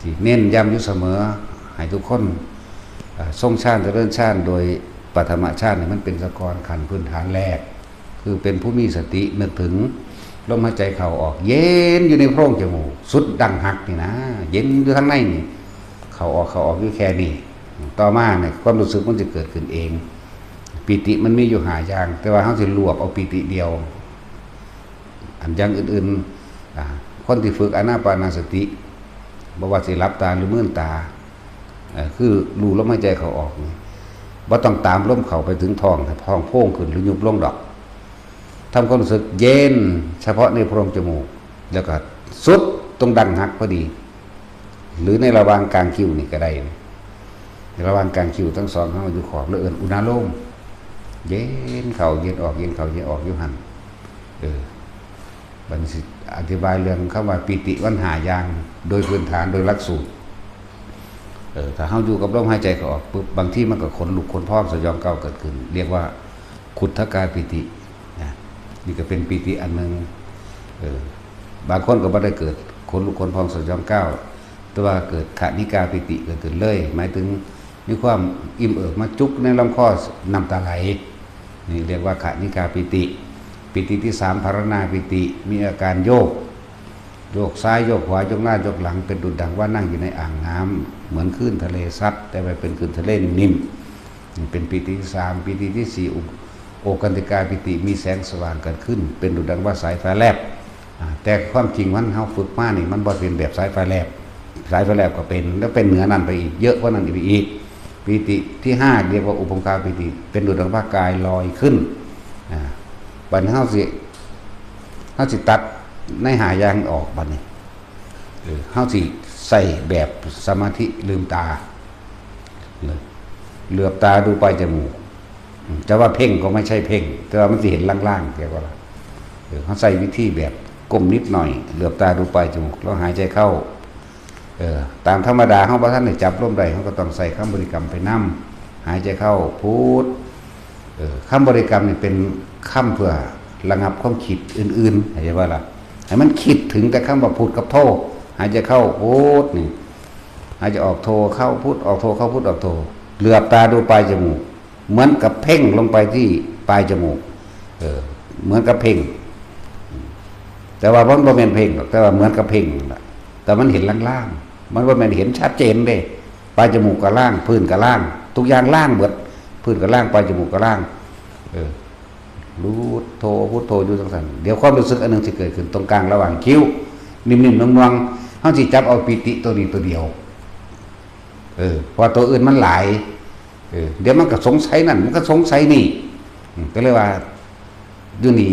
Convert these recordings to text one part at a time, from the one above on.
ที่เน้นย้ำอยู่เสมอให้ทุกคนทรงชาติเจริญชาติโดยปฐมชาตินี่มันเป็นสกรขันพื้นฐานแรกคือเป็นผู้มีสตินึกถึงลมหายใจเข้าออกเย็นอยู่ในโพรงจมูกสุดดังหักนี่นะเย็นอยู่ข้างในนี่เข้าออกอยู่แค่นี้ต่อมาเนี่ยความรู้สึกมันจะเกิดขึ้นเองปิติมันมีอยู่หาอย่างแต่ว่าเขาจะรวบเอาปิติเดียวอันอย่างอื่นๆคนที่ฝึกอานาปานสติบ่ว่าสิรับตาหรือมื่นตาคือรู้ลมหายใจเข้าออกนี่บ่ต้องตามลมเข้าไปถึงท้องท้องโพ่งขึ้นหรือยุบลงดอกทำความรู้สึกเย็นเฉพาะในโพรงจมูกแล้วก็สุดตรงดังหักพอดีหรือในระหว่างกลางคิ้วนี่ก็ได้ในระหว่างกลางคิ้วทั้งสองเขาอยู่ขอบแล้วเอิ้นอุณาโลมเย็นเข้าเย็นออกเย็นเข้าเย็นออกอยู่หั่นบัดนี้อธิบายเรื่องคำว่าปิติวันหาอย่างโดยพื้นฐานโดยหลักสูตรถ้าเฮาอยู่กับลมหายใจเข้าออกปุ๊บบางทีมันก็ขนลุกขนพองสยองเก้าเกิดขึ้นเรียกว่าขุทธกายปิตินี่ก็เป็นปิติอันนึงบางคนก็บ่ได้เกิดขนลุกขนพองสยองเก้าแต่ว่าเกิดขณิกาปิติเกิดขึ้นเลยหมายถึงมีความอิ่มเอิบมาจุกในลำคอน้ำตาไหลนี่เรียกว่าขณิกาปิติปิติที่3ภารณาปิติมีอาการโยกซ้ายโยกขวาโยกหน้าโยกหลังเป็นดุจดังว่านั่งอยู่ในอ่างน้ำเหมือนคลื่นทะเลซัดแต่ไปเป็นคลื่นทะเลนิ่มๆเป็นปิติที่3ปิติที่4โอกันติกาปิติมีแสงสว่างเกิดขึ้นเป็นดุจดังว่าสายฟ้าแลบแต่ความจริงมันเฮาฝึกมานี่มันบ่เป็นแบบสายฟ้าแลบก็เป็นแล้วเป็นเหนือนั้นไปอีกเยอะกว่านั้นอีกปิติที่5เรียกว่าอุปงคาปิติเป็นดุจดังว่ากายลอยขึ้นบัดนี้เฮาสิตัดในหายางออกบัดนี้เฮาสิใส่แบบสมาธิลืมตาเหลือบตาดูปลายจมูกจะว่าเพ่งก็ไม่ใช่เพ่งแต่ว่ามันสิเห็นล่างๆแกว่าเฮาใส่วิธีแบบก้มนิดหน่อยเหลือบตาดูปลายจมูกแล้วหายใจเข้าตามธรรมดาเฮาบ่ทันได้จับลมได้เฮาก็ต้องใส่คำบริกรรมไปนำหายใจเข้าพุทคำบริกรรมนี่เป็นคำเพื่อระงับความคิดอื่นๆเข้าใจว่าล่ะให้มันคิดถึงแต่คำว่าพุทกับโทหายใจเข้าพุทนี่หายใจออกโทเข้าพุทออกโทเข้าพุทออกโทเหลือบตาดูปลายจมูกเหมือนกับเพ่งลงไปที่ปลายจมูกเหมือนกับเพ่งแต่ว่ามันบ่แม่นเพ่งหรอกแต่ว่าเหมือนกับเพ่งแต่มันเห็นล่างๆมันบ่แม่นเห็นชัดเจนเด้ปลายจมูกกับล่างพื้นกับล่างทุกอย่างล่างหมดพื้นกับล่างปลายจมูกกับล่างรู้โทพุทโธอยู่จังซั่นเดี๋ยวความรู้สึกอันนึงสิเกิดขึ้นตรงกลางระหว่างคิ้วนิ่มๆนวลๆเฮาสิจับเอาปิติตัวนี้ตัวเดียวพอตัวอื่นมันหลายเดี๋ยวมันก็สงสัยนั่นมันก็สงสัยนี่ก็เลยว่าอยู่นี่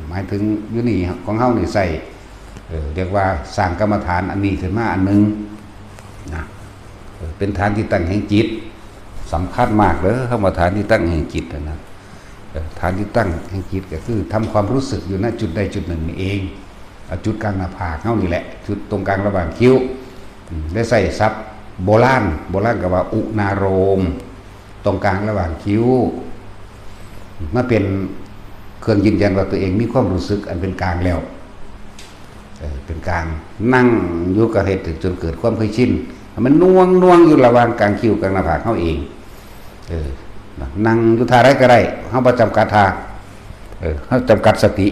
หมายถึงอยู่นี่ของเฮานี่ใส่เรียกว่าสร้างกรรมฐานอันนี้ขึ้นมาอันนึงนะเป็นฐานที่ตั้งแห่งจิตสำคัญมากเด้อคำว่าฐานที่ตั้งแห่งจิตนะฐานที่ตั้งแห่งจิตก็คือทำความรู้สึกอยู่ณจุดใดจุดหนึ่งนี่เองจุดกลางหน้าผากเฮานี่แหละจุดตรงกลางระหว่างคิ้วได้ใส่ศัพท์โบราณก็ว่าอุณาโรมตรงกลางระหว่างคิ้วมาเป็นเครื่องยืนยันว่าตัวเองมีความรู้สึกอันเป็นกลางแล้วเป็นกลางนั่งอยู่กับเหตุจนเกิดความเคยชินมันน่วงอยู่ระหว่างกลางคิ้วกลางหน้าผากเฮาเองนั่งอยู่ท่าไรก็ได้เฮาบ่จำกัดท่าเฮาจำกัดสติ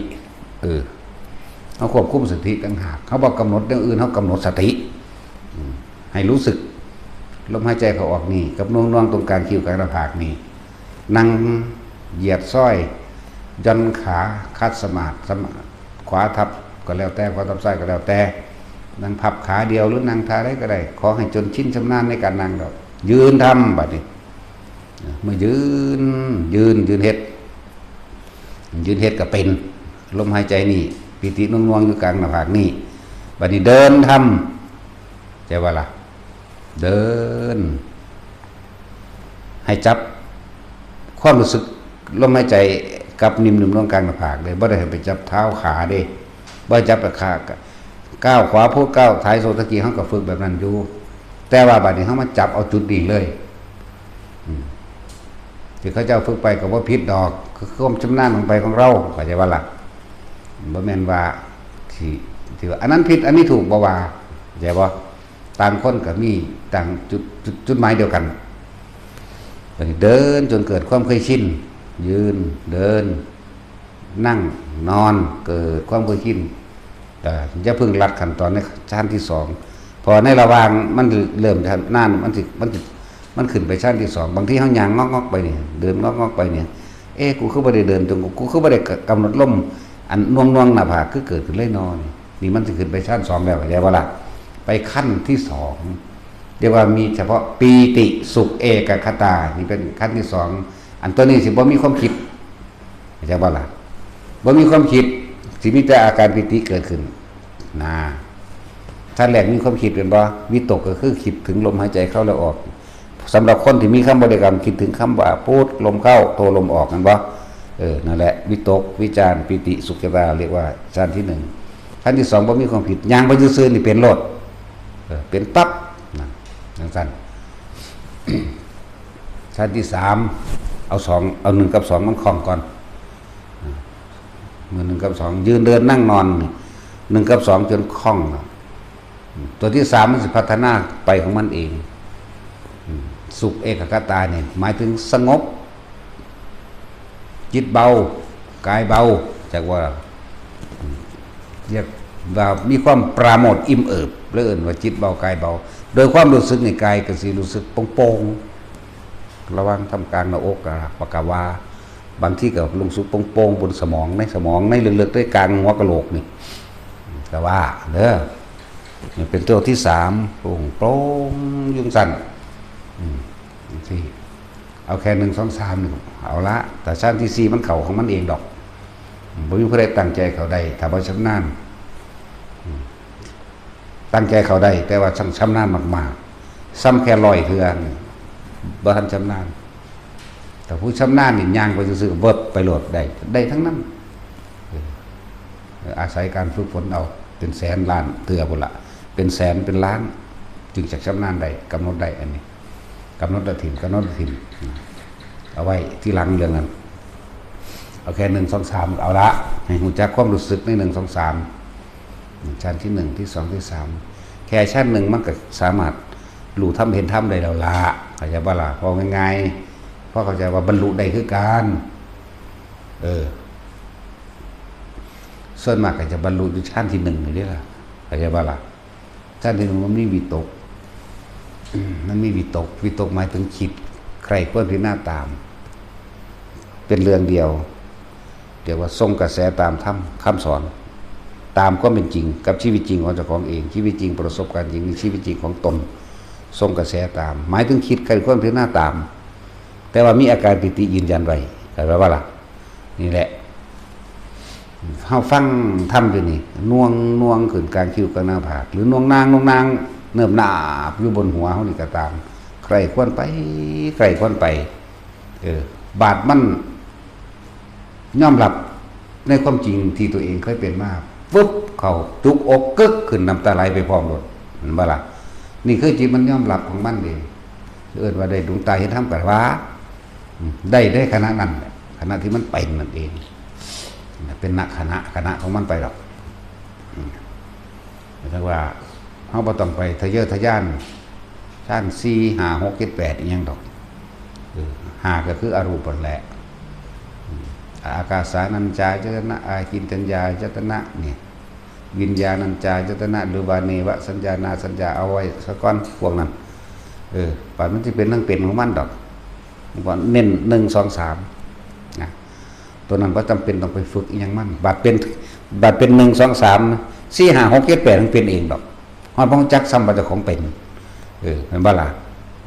เฮาควบคุมสติต่างหากเฮาบ่กำหนดเรื่องอื่นเฮากำหนดสติให้รู้สึกลมหายใจเข้าออกนี่กับน่วงๆตรงกลางคิ้วกลางหน้าผากนี่นั่งเหยียดซ้อยยันขาคัดสมาธิขวาทับก็แล้วแต่ขวาทับซ้ายก็แล้วแต่นั่งพับขาเดียวหรือนั่งท่าไรก็ได้ขอให้จนชินชำนาญในการนั่งดอกยืนทำบัดนี้เมื่อยืนเฮ็ดก็เป็นลมหายใจนี่ปิติน่วงๆอยู่กลางหน้าผากนี่บัดนี้เดินทำใจว่าล่ะเดินให้จับความรู้สึกลมหายใจกับนิ่มๆลงกลางหน้าผากเลยบ่ได้ให้ไปจับเท้าขาเด้บ่จับขาก้าวขวาพุทก้าวท้ายโซตะกี้เฮาก็ฝึกแบบนั้นอยู่แต่ว่าบัดนี้เฮามาจับเอาจุดนี้เลยที่เขาเจ้าฝึกไปก็บ่ผิดดอกคือความชำนาญลงไปของเราเข้าใจว่าล่ะบ่แม่นว่าที่ว่าอันนั้นผิดอันนี้ถูกบ่ว่าเข้าใจบ่ ต่างคนก็มีต่างจุดหมายเดียวกันเดินจนเกิดความเคยชินยืนเดินนั่งนอนเกิดความเคยชินแต่อย่าเพิ่งรัดขั้นตอนในชั้นที่สองพอในระหว่างมันเริ่มนานมันขึ้นไปชั้นที่สองบางทีเขายางงอกไปเนี่ยเดินงอกไปเนี่ยกูคือไม่ได้เดินจงกูคือไม่ได้กำหนดล่มอันน่วงหน้าผากคือเกิดขึ้นเลยนอนนี่มันจะขึ้นไปชั้นสองแล้วเดี๋ยวว่าละไปขั้นที่สองเดี๋ยวว่ามีเฉพาะปีติสุขเอกคตานี่เป็นขั้นที่สองอันตัวนี้สิบ่มีความคิดเดี๋ยวว่าละบ่มีความคิดสิมีแต่อาการปิติเกิดขึ้นนะท่านแรกมีความคิดเป็นบ่วิตกก็คือคิดถึงลมหายใจเข้าและออกสำหรับคนที่มีคำบริกรรมคิดถึงคำว่าพูดลมเข้าโทลมออกกันบ่นั่นแหละวิตกวิจารปิติสุขเอกคตาเรียกว่าชั้นที่หนึ่งชั้นที่สองบ่มีความผิดย่างไปซื่อๆนี่เป็นโลดเป็นปั๊บนั่นสั้น ชั้นที่สามเอาหนึ่งกับสองมันคล้องก่อนมือหนึ่งกับสองยืนเดินนั่งนอนหนึ่งกับสองจนคล่องตัวที่สามมันจะพัฒนาไปของมันเองสุขเอกคตาเนี่ยหมายถึงสงบจิตเบากายเบาจากว่าเรียกว่ามีความปราโมทย์อิ่มเอิบเลื่อนว่าจิตเบากายเบาโดยความรู้สึกในกายก็สิรู้สึกโป่งๆระวังทำกลางหน้าอกปากกาวาบางที่ก็ลงสุกโป่งๆบนสมองในลึกๆด้วยกลางหัวกะโหลกนี่ก็ว่าเด้อนี่เป็นตัวที่สามโปร่งยุ่งสั่นที่เอาแค่หนึ่งสองสามหนึ่งเอาละแต่ชั้นที่สี่มันเข่าของมันเองดอกบ่มีผู้ใดตั้งใจเขาได้ถ้าบ่ชำนาญตั้งใจเขาได้แต่ว่าชำนาญมากๆซ้ำแค่100เทื่อบ่ทันชำนาญแต่ผู้ชำนาญนี่ย่างไปซื่อๆเบิดไปโหลดได้ทั้งนั้นอาศัยการฝึกฝนเอาเป็นแสนล้านเทื่อพุ่นละเป็นแสนเป็นล้านจึงจะชำนาญได้กำหนดได้อันนี้กำหนดถิ่นเอาไว้ที่หลังเรื่องนั้นเอาแค่1 2 3เอาละให้หูจักความรู้สึกใน1 2 3ชั้นที่1ที่2ที่3แค่ชั้น1มันก็สามารถรู้ทำเห็นทำได้แล้วละเข้าใจบ่ล่ะพอง่ายๆเพราะเข้าใจว่าบรรลุได้คือการส่วนมากก็จะบรรลุอยู่ชั้นที่1นี่เด้อล่ะเข้าใจบ่ล่ะชั้นที่1มันมีวิตกวิตกหมายถึงคิดใครควรพิจารณาตามเป็นเรื่องเดียวเดี๋ยวว่าทรงกระแสตามธรรมคำสอนตามก็เป็นจริงกับชีวิตจริงของเจ้าของเองชีวิตจริงประสบการณ์จริงในชีวิตจริงของตนทรงกระแสตามหมายถึงคิดใครควรพิจารณาตามแต่ว่ามีอาการปิติยืนยันไว้เข้าใจว่าล่ะนี่แหละเฮาฟังธรรมอยู่นี่น่วงขึ้นกลางคิ้วกลางหน้าผากหรือน่วงนางเนิบหนาบอยู่บนหัวเฮานี่ก็ตามใครควรไปบาดมันยอมรับในความจริงที่ตัวเองเคยเป็นมาฟึบเข้าจุกอกกึกขึ้นน้ำตาไหลไปพร้อมหมดเห็นบ่ล่ะนี่คือจิตมันยอมรับของมันเองว่าได้ดวงตาเห็นธรรมกันว่าได้ขณะนั้นขณะที่มันเป็นนั่นเองเป็นขณะของมันไปหรอกแต่ว่าเฮาบ่ต้องไปทะเยอทะยานชั้น4 5 6 7 8อีหยังดอก5ก็คืออรูปนั่นแหละอากาสานัญจายตนะอากินจัญญายตนะนี่วิญญาณัญจายตนะหรือวาเนวสัญญานาสัญญาเอาไว้ซะก่อนพวกนั้นป่านมันสิเป็นทั้งเป็นของมันดอกว่าเน้น1 2 3นะตัวนั้นบ่จำเป็นต้องไปฝึกอีหยังมันบัดเป็น1 2 3 4 5 6 7 8มันเป็นเองดอกฮอดบ่จักซ้ำว่าเจ้าของเป็นแม่นบ่ล่ะ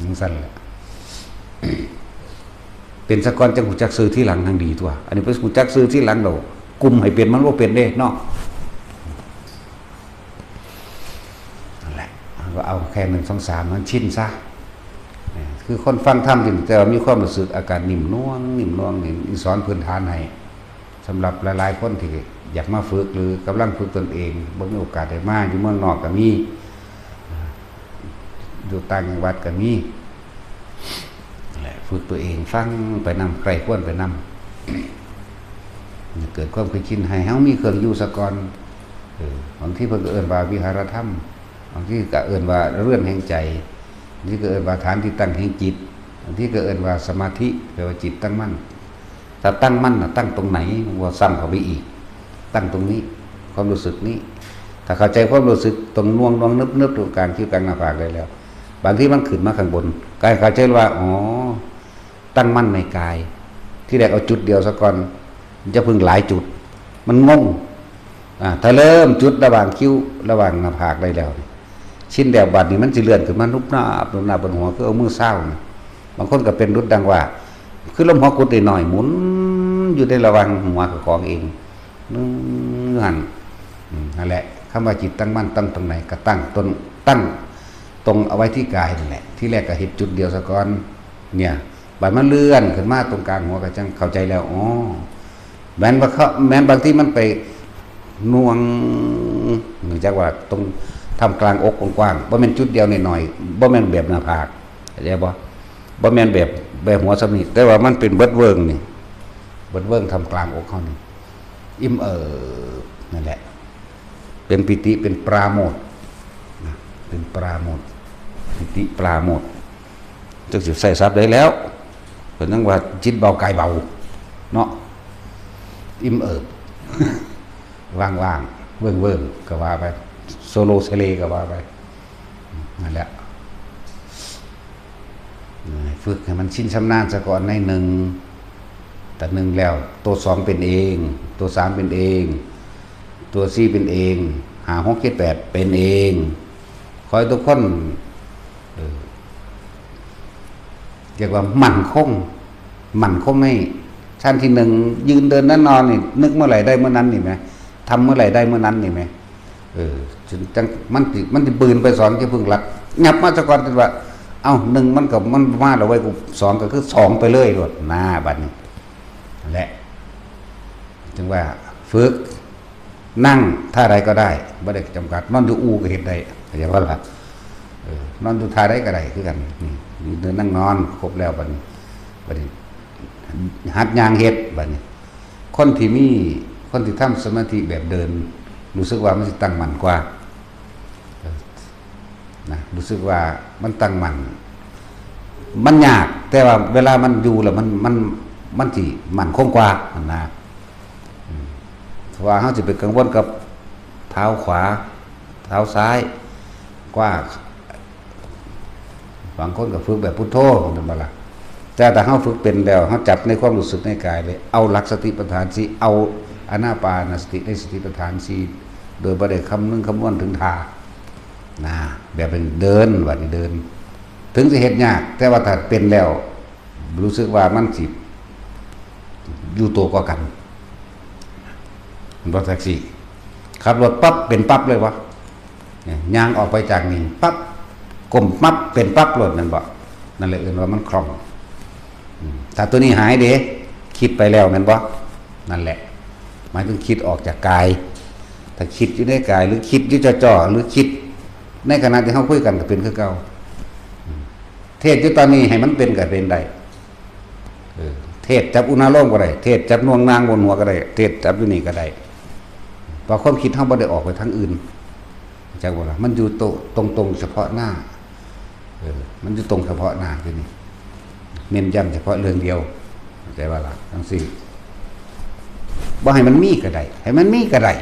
จังซั่นแหละเป็นสะกอนจังหูจักซื้อที่หลังทางดีตัวอันนี้เป็นหูจักซื้อที่หลังเรากลุ่มให้เป็นมันว่าเป็นเด้เนาะนั่นแหละก็เอาแค่1 2 3มันชินซะคือคนฟังธรรมจริงแต่ว่ามีความรู้สึกอาการนิ่มน่วงนี่สอนพื้นฐานให้สำหรับหลายๆคนที่อยากมาฝึกหรือกำลังฝึกตนเองบ่มีโอกาสได้มาอยู่เมืองนอกก็มีอยู่ต่างจังหวัดก็มีฝึกตัวเองฟังไปนำใครควรไปนำเกิดความเคยชินให้เฮามีเครื่องอยู่สะก่อนบางที่เพิ่นก็เอิ้นว่าวิหารธรรม บางที่ก็เอื่นว่าเรื่องแห่งใจบางที่ก็เอื่นว่าฐานที่ตั้งแห่งจิตบางที่ก็เอื่นว่าสมาธิแปลว่าจิตตั้งมั่นถ้าตั้งมั่นตั้งตรงไหนมันว่าซ้ำเข้าไปอีกตั้งตรงนี้ความรู้สึกนี้ถ้าเข้าใจความรู้สึกตรงน่วงนึบตรงกลางคิ้วกลางหน้าผากได้แล้วบางที่มันขึ้นมาข้างบนกายเข้าใจว่าอ๋อตั้งมั่นในกายที่แรกเอาจุดเดียวซะก่อนมันจะพึ่งหลายจุดมันงงถ้าเริ่มจุดระหว่างคิ้วระหว่างหน้าผากได้แล้วชิ้นเดียวบัดนี้มันจะเลื่อนขึ้นมานุบหน้าบนหัวก็เอามือเศร้านะบางคนก็เป็นรุดดังว่าคือลมหัวกุดหน่อยหมุนอยู่ในระหว่างหัวกับของเองนั่นนั่นแหละคำว่าจิตตั้งมั่นตั้งตรงไหนก็ตั้งตรงเอาไว้ที่กายนั่นแหละที่แรกก็เห็นจุดเดียวซะก่อนเนี่ยบัดมันเลื่อนขึ้นมาตรงกลางหัวก็จังเข้าใจแล้วอ๋อแม้บางที่มันไปน่วงหรือจักว่าตรงทำกลางอกกว้างๆบ่แม่นจุดเดียวหน่อยๆบ่แม่นแบบหน้าผากเข้าใจบ่แม่นแบบหัวสมิแต่ว่ามันเป็นเบิดเวิงนี่เบิดเวิงทำกลางอกเขานี่อิ่มนั่นแหละเป็นปิติเป็นปราโมทย์เป็นปราโมทย์ปิติปราโมทย์จักสิใส่ทรัพย์ได้แล้วเพิ่นนั่งว่าจิตเบากายเบาเนาะอิ่มว่างๆเวิ้งก็ว่าไปโซโลเซเลก็ว่าไปนั่นแหละฝึกให้มันชินชำนาญซะก่อนในหนึ่งแต่หนึ่งแล้วตัวสองเป็นเองตัวสามเป็นเองตัวสี่เป็นเองหา6 7 8เป็นเองคอยทุกคนเรียกว่ามั่นคงไม่ชั้นที่หนึ่งยืนเดินนั่นนอนนี่นึกเมื่อไหร่ได้เมื่อนั้นนี่ไหมทำเมื่อไหร่ได้เมื่อนั้นนี่ไหมจังมันจะปืนไปสอนจะพึ่งหลักงับมาซะก่อนจนว่าเอ้าหนึ่งมันมาแล้วไว้กูสองก็คือสองไปเลยโดดหน้าบัดนี้แหละจึงว่าฝึกนั่งท่าใดก็ได้ไม่ได้จำกัดนอนอยู่อูก็เห็นได้เข้าใจว่าล่ะนอนอยู่ท่าใดก็ได้คือกันนี่เดินนั่งนอนครบแล้วบัดนี้หัดยางเฮ็ดบัดนี้คนที่ทำสมาธิแบบเดินรู้สึกว่ามันสิตั้งมั่นกว่านะรู้สึกว่ามันตั้งมั่นมันยากแต่ว่าเวลามันอยู่แล้วมันสิมั่นคงกว่ามันนะว่าเขาจะไปกังวลกับเท้าขวาเท้าซ้ายกว่าบางคนก็ฝึกแบบพุทโธเป็นบ่ล่ะแต่เขาฝึกเป็นแล้วเขาจับในความรู้สึกในกายเลยเอาหลักสติปัฏฐานสิเอาอานาปานสติในสติปัฏฐานสิโดยบ่ได้คำนึงคำนวณถึงท่านะแบบเป็นเดินว่านี่เดินถึงจะเฮ็ดยากแต่ว่าถ้าเป็นแล้วรู้สึกว่ามันสิอยู่ตัวกว่ากันรถแท็กซี่ขับรถปั๊บเป็นปั๊บเลยวะย่างออกไปจากนี่ปั๊บกลมปั๊บเป็นปั๊บรถนั่นบ่นั่นเลยเอื่นว่ามันคล่องถ้าตัวนี้หายเด้คิดไปแล้วนั่นบ่นั่นแหละหมายถึงคิดออกจากกายถ้าคิดอยู่ในกายหรือคิดอยู่จ่อหรือคิดในขณะที่เขาคุยกันก็เป็นคือเก่าเทศอยู่ตอนนี้ให้มันเป็นก็เป็นได้เทศจับอุณาโลมก็ได้เทศจับน่วงนางบนหัวก็ได้เทศจับอยู่นี่ก็ได้พอความคิดเขาบ่ได้ออกไปทางอื่นจังว่าล่ะมันอยู่ตรงเฉพาะหน้ามันอยู่ตรงเฉพาะหน้าคือนี่เน้นย้ำเฉพาะเรื่องเดียวใจว่าล่ะทั้งสิ้นบ่ให้มันมีก็ได้ให้มันมีก็ได้